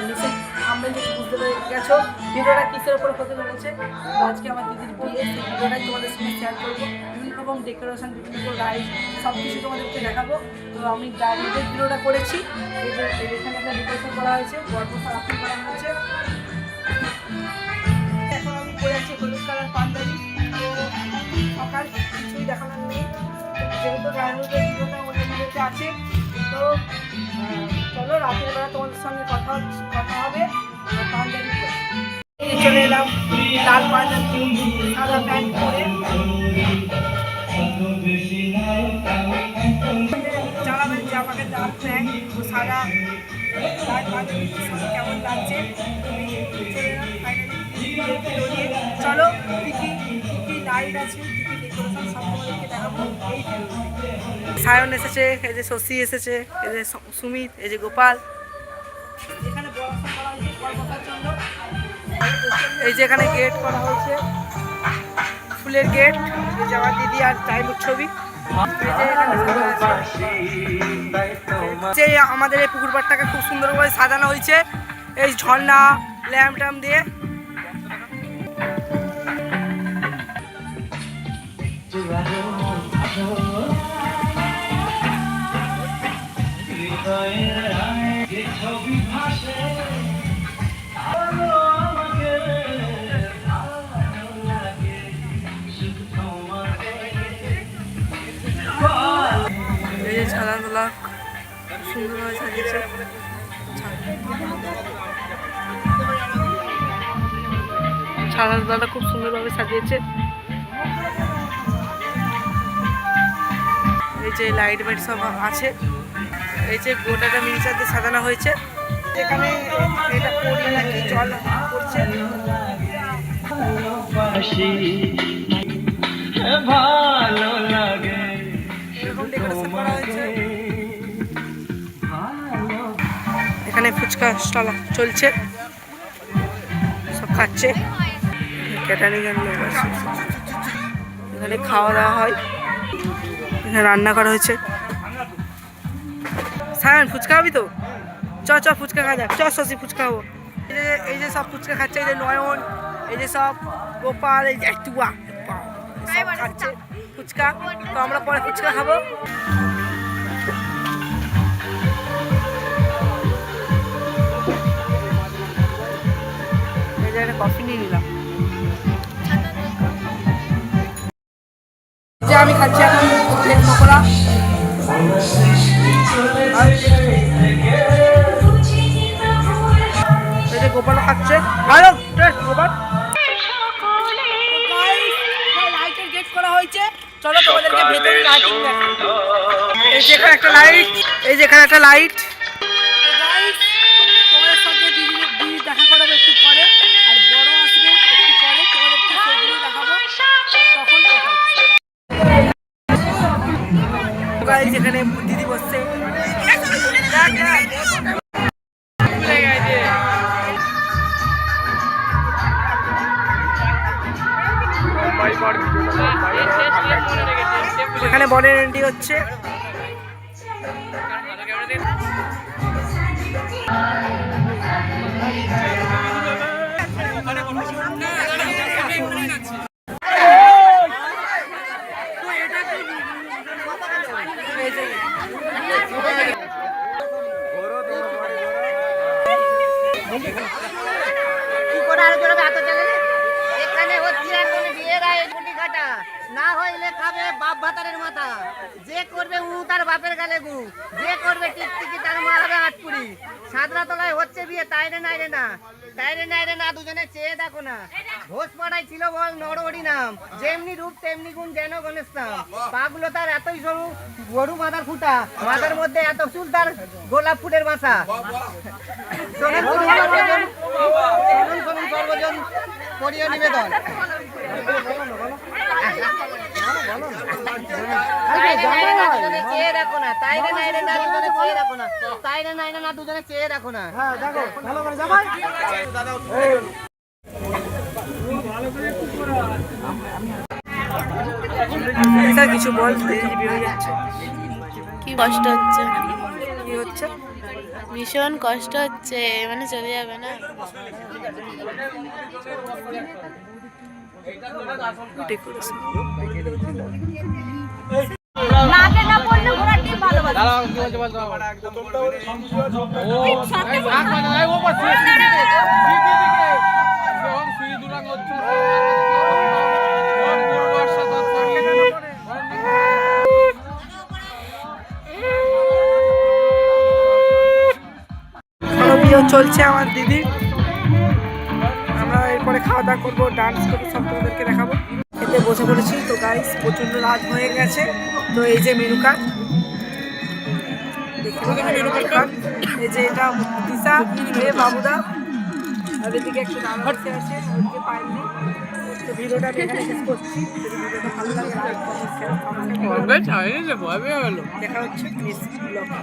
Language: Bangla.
নিচে আমরা যদি বুঝতে পেরে গেছো ভিডিওটা কিসের উপর হতে চলেছে। আজকে আমার দিদির বিয়ে, সেই ভিডিওটাই তোমাদের সঙ্গে শেয়ার করবো। বিভিন্ন রকম ডেকোরেশন, বিভিন্ন রকম লাইট সব কিছু তোমাদেরকে দেখাবো। তো আমি নিজের ভিডিওটা করেছি, এখানে একটা ডেকোরেশন করা হয়েছে, গল্প সারাক্ষণ করা হয়েছে। এখন আমি পরে আছি হলুদ কালার পাঞ্জাবি। তো সকাল কিছুই দেখানোর নেই, যেহেতু গায়ের ভিডিওটা অনেক ভিডিওতে আছে। তো চলো রাতের বেলা তোমাদের সঙ্গে কথা হবে। পাঞ্জাবি চলে এলাম, লাল পাঞ্জাবি সাদা প্যান্ট পরে। জানাবেন যে আমাকে লাল প্যান্ট ও সাদা লাল পাঞ্জাবি কেমন লাগছে। চলো কি কি লাইট আছে, কি কি ডেকোরেশন সব তোমাদেরকে দেখাবো। সায়ন এসেছে, এই যে শশী এসেছে, এই যে সুমিত, এই যে গোপাল। এখানে এই যে এখানে গেট করা হয়েছে, ফুলের গেট। এই যে আমার দিদি আর চাইবুর ছবি। যে আমাদের এই পুকুর পাড়টাকে খুব সুন্দরভাবে সাজানো হয়েছে, এই ঝর্ণা ল্যাম্প ট্যাম্প দিয়ে। এই যে ছানাগুলা সুন্দরভাবে সাজিয়েছে, ছানাগুলাটা খুব সুন্দরভাবে সাজিয়েছে। এই যে লাইট ফাইট সব আছে, এই যে গোটাটা মিনিচার দিয়ে সাজানো হয়েছে। এখানে এটা পড়লে নাকি জল পড়ছে। এরকম ডেকোরেশন করা হয়েছে। এখানে ফুচকা স্টল চলছে, সব খাচ্ছে। ক্যাটারিং এর লোক আছে, এখানে খাওয়া দাওয়া হয়, এখানে রান্না করা হয়েছে। সায়ন ফুচকা খাবি তো? চ ফুচকা খাওয়া যাক, শশী ফুচকা খাবো। এই যে সব ফুচকা খাচ্ছে, এই যে নয়ন, এই যে সব গোপাল, এই যে টুয়া সব খাচ্ছে ফুচকা। তো আমরা পরে ফুচকা খাবো। এই যে একটা কফি নিয়ে নিলাম। যে আমি খাচ্ছি এখন লেগ পকোড়া। এই যে গোপাল খাচ্ছে, ভালো টেস্ট গোপাল। লাইটের গেট করা হয়েছে, চলো তোমাদেরকে ভেতরে লাইটিং দেখাই। এই যে এখানে একটা লাইট, এই যে এখানে একটা লাইট। তোমাদের সঙ্গে দিদি দেখা করাবো একটু পরে, আর বড় আসবে একটু পরে, তোমাদেরকে সেগুলো দেখাবো তখন কথা হচ্ছে। যেখানে দিদি বসছে, এখানে বনের এন্ট্রি হচ্ছে। এখানে হচ্ছে এখন বিয়ের আয়োজন কাটা না হইলে খাবে বাপ ভাতারের মাথা, যে করবে উ তার বাপের গালে গু, যে করবে টিকটিকি তার মারাবে আটপুরি। সাদরা তলায় হচ্ছে বিয়ে, তাইরে নাইরে না, তাইরে নাইরে না, দুজনে চেয়ে দেখো না। ঘোষ পাড়ায় ছিল বল নরহরি নাম, যেমনি রূপ তেমনি গুণ যেন গণেশ নাম। পাগুলো তার এতই সরু, গরু মাথার ফুটা, মাথার মধ্যে এত চুল তার গোলাপ ফুলের বাসা। শোনেন শোনেন সর্বজন, শোনেন শোনেন সর্বজন করিও নিবেদন। চেয়ে দেখো না, তাইরে নাইরে না, দুজনে চেয়ে দেখো না, তাইরে নাইরে না, দুজনে চেয়ে দেখো না। কিছু বল, যাচ্ছে কি কষ্ট হচ্ছে, কি হচ্ছে? ভীষণ কষ্ট হচ্ছে, মানে চলে যাবে না। নাকে না পড়লে ঘোড়ার ডিম ভালো বাজে। বিয়ে চলছে আমার দিদি। আমরা এরপরে খাওয়া দাওয়া করবো, ডান্স করবো, সব তোমাদেরকে দেখাবো। এতে বসে পড়েছি তো গাইস, প্রচন্ড রাত হয়ে গেছে। তো এই যে মেনু কার্ড, এই যে এটা দিশা, এ বাবুদা, আর এদিকে একটু নানা বসে আছে, ওদিকে পাইনি। তো ভিডিওটা আমি এখানে শেষ করছি। যদি ভিডিওটা ভালো লাগে লাইক কমেন্ট শেয়ার, দেখা হচ্ছে নেক্সট ব্লগে।